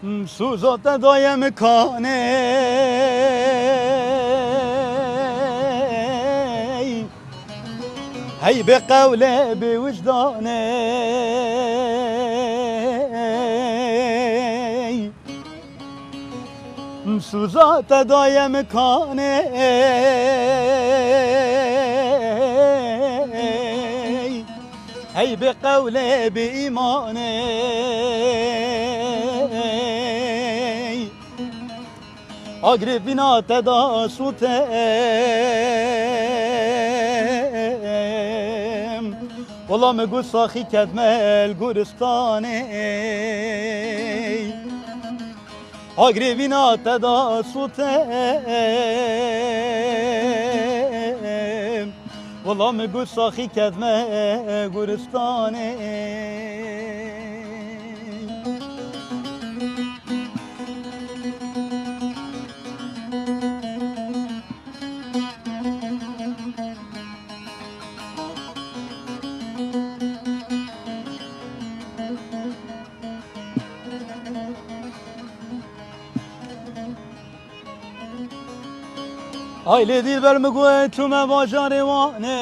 سوزات دایم کانه هی به قوله به وجدانه سوزات دایم کانه هی به قوله به ایمانه آگریبینات دا سوتم والله مگو ساخی کدمل گورستانه آگریبینات دا سوتم والله مگو ساخی کدمل گورستانه آیل دلبر مگوه چومه باجار وانه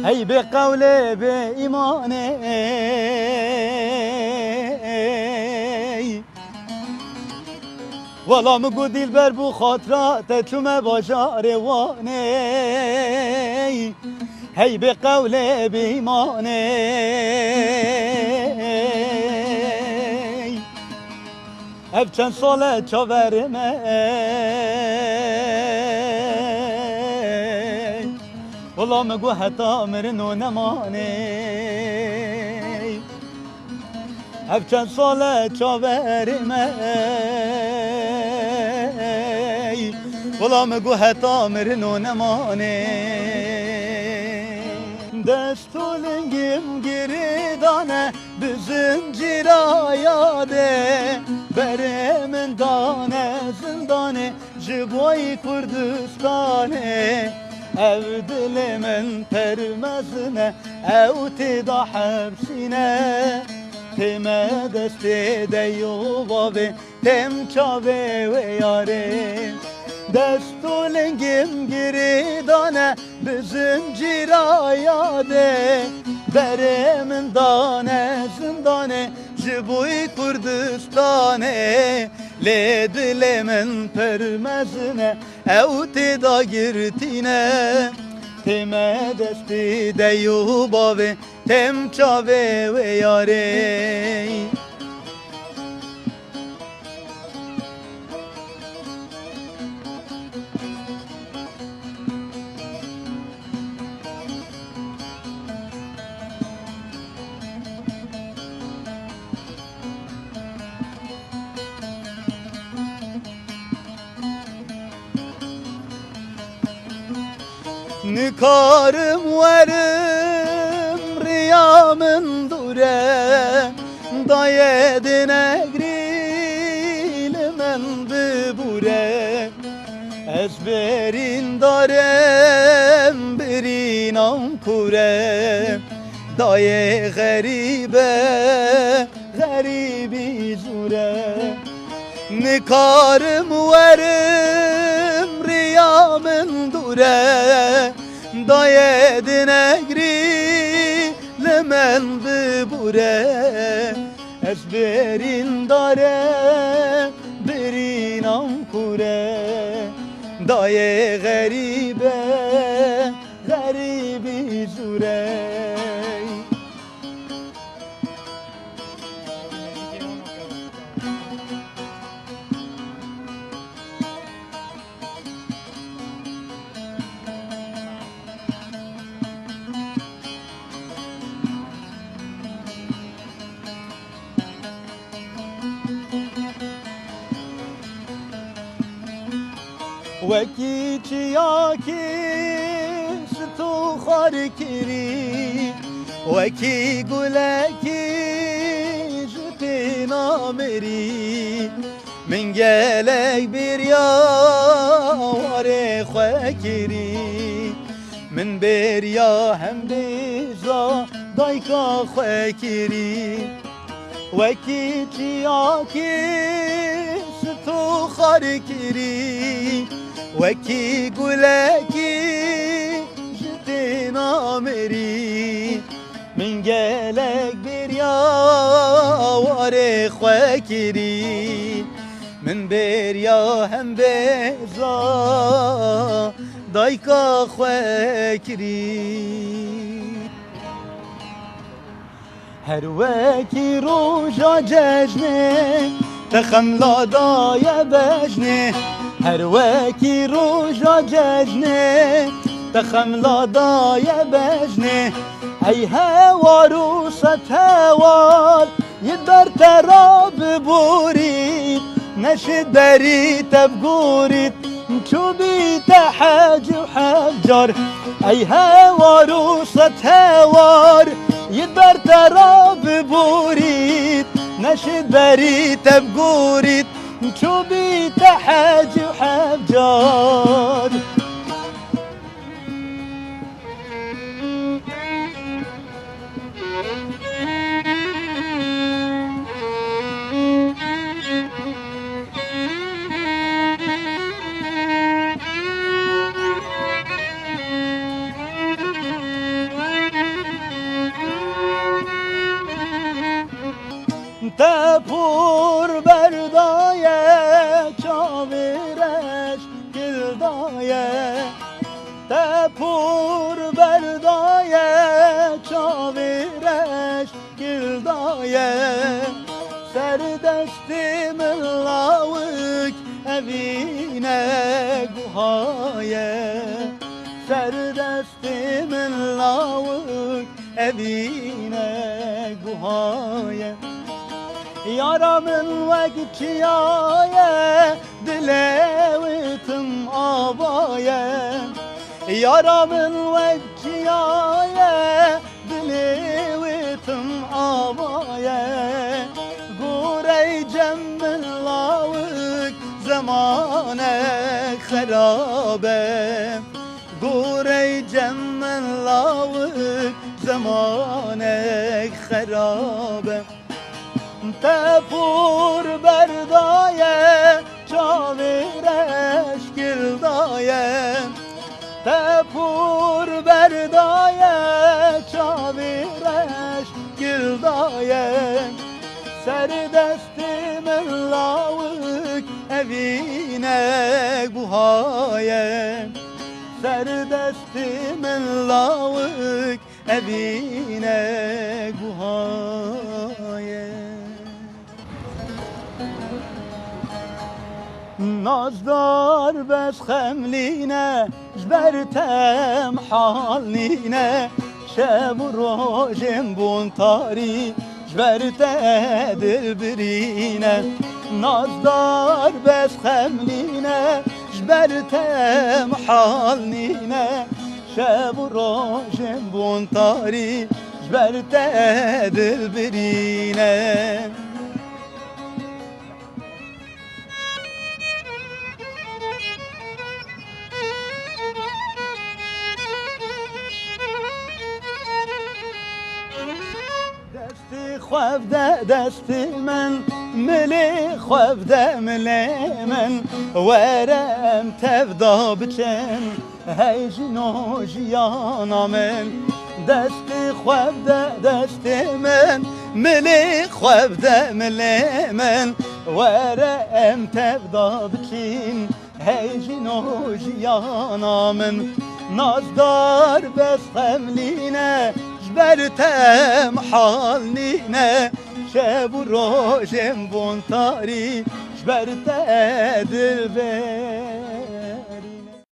ای به قوله به ایمانه والا مگو دلبر بو خاطرات چومه باجار وانه ای به قوله به ایمانه اب چند ساله چاورمه والله مگو حتی مرنو نمانه اب چند ساله چاورمه والله مگو حتی مرنو نمانه دستولنگم گریدانه بزنجیر آیاده بره من دانه زندانه جبوی کردستانه او دل من پرمزنه او تدا حبسینه تمه دست دیو بابه تم چاوه و یاره دستولنگم گریدانه بزنجیر آیاده بره من دانه زندانه جبوی کردستانه لی دل من پرمزنه او تدا گرتینه تمه دستی دیو باوه تم چاوه و یاره نکارم ورم ریامن دوره داید نگریل من ببوره از برین دارم برینم کوره دای غریبه غریبی زوره نکارم ورم ریامن دوره داید نگری لمن ببوره از برین داره برینم کوره دای غریبه غریبی زوره وکی چیا کیش تو خار کری وکی گلکی جتی نامری من گلک بریا واره خواه کری من بریا هم بیزا دایکا خواه کری وکی چیا کی ستو خار کری وکی گلکی جتنا مری من گلک بریا واره خواه کری من بریا هم بیزا دایکا خواه کری هر وکی روژا ججنه تخم لادای بجنه هر وکی روژا ججنه تخم لادای بجنه ای هوارو ستوار یدر تراب بورید نشد برید بگورید چو بیت حج و حجار ای هوارو ستوار یدر تراب بورید نشد برید بگورید چو بیت حج و حجار تپور بردایه چاویرش گلدایه تپور بردایه چاویرش گلدایه سر دستی ملاوک اوینه گوهایه سر دستی ملاوک اوینه گوهایه یارمın vaktiye dilevitim abaya yaramın vaktiye dilevitim abaya gurey cemmin lavık zamane kharabe gurey cemmin lavık zamane kharabe تپور بردایه چاویرش گلدایه تپور بردایه چاویرش گلدایه سر دستی من لاوک اوینه گوهایه سر دستی من لاوک اوینه گوهایه نازدار بس خملینه جبرتم حالینه شب و روژم بون تاری جبرته دل برینه نازدار بس خملینه جبرتم حالینه شب و روژم بون تاری جبرته دل برینه خوابده دستی من ملی خوابده ملی من ورم تفدا بچن هی جنو جیانا من دستی خوابده دستی من ملی خوابده ملی من ورم تفدا بچن هی جنو جیانا من نازدار بس خملینه جبرتم حالنینه شب و روژم بون تاری جبرته دل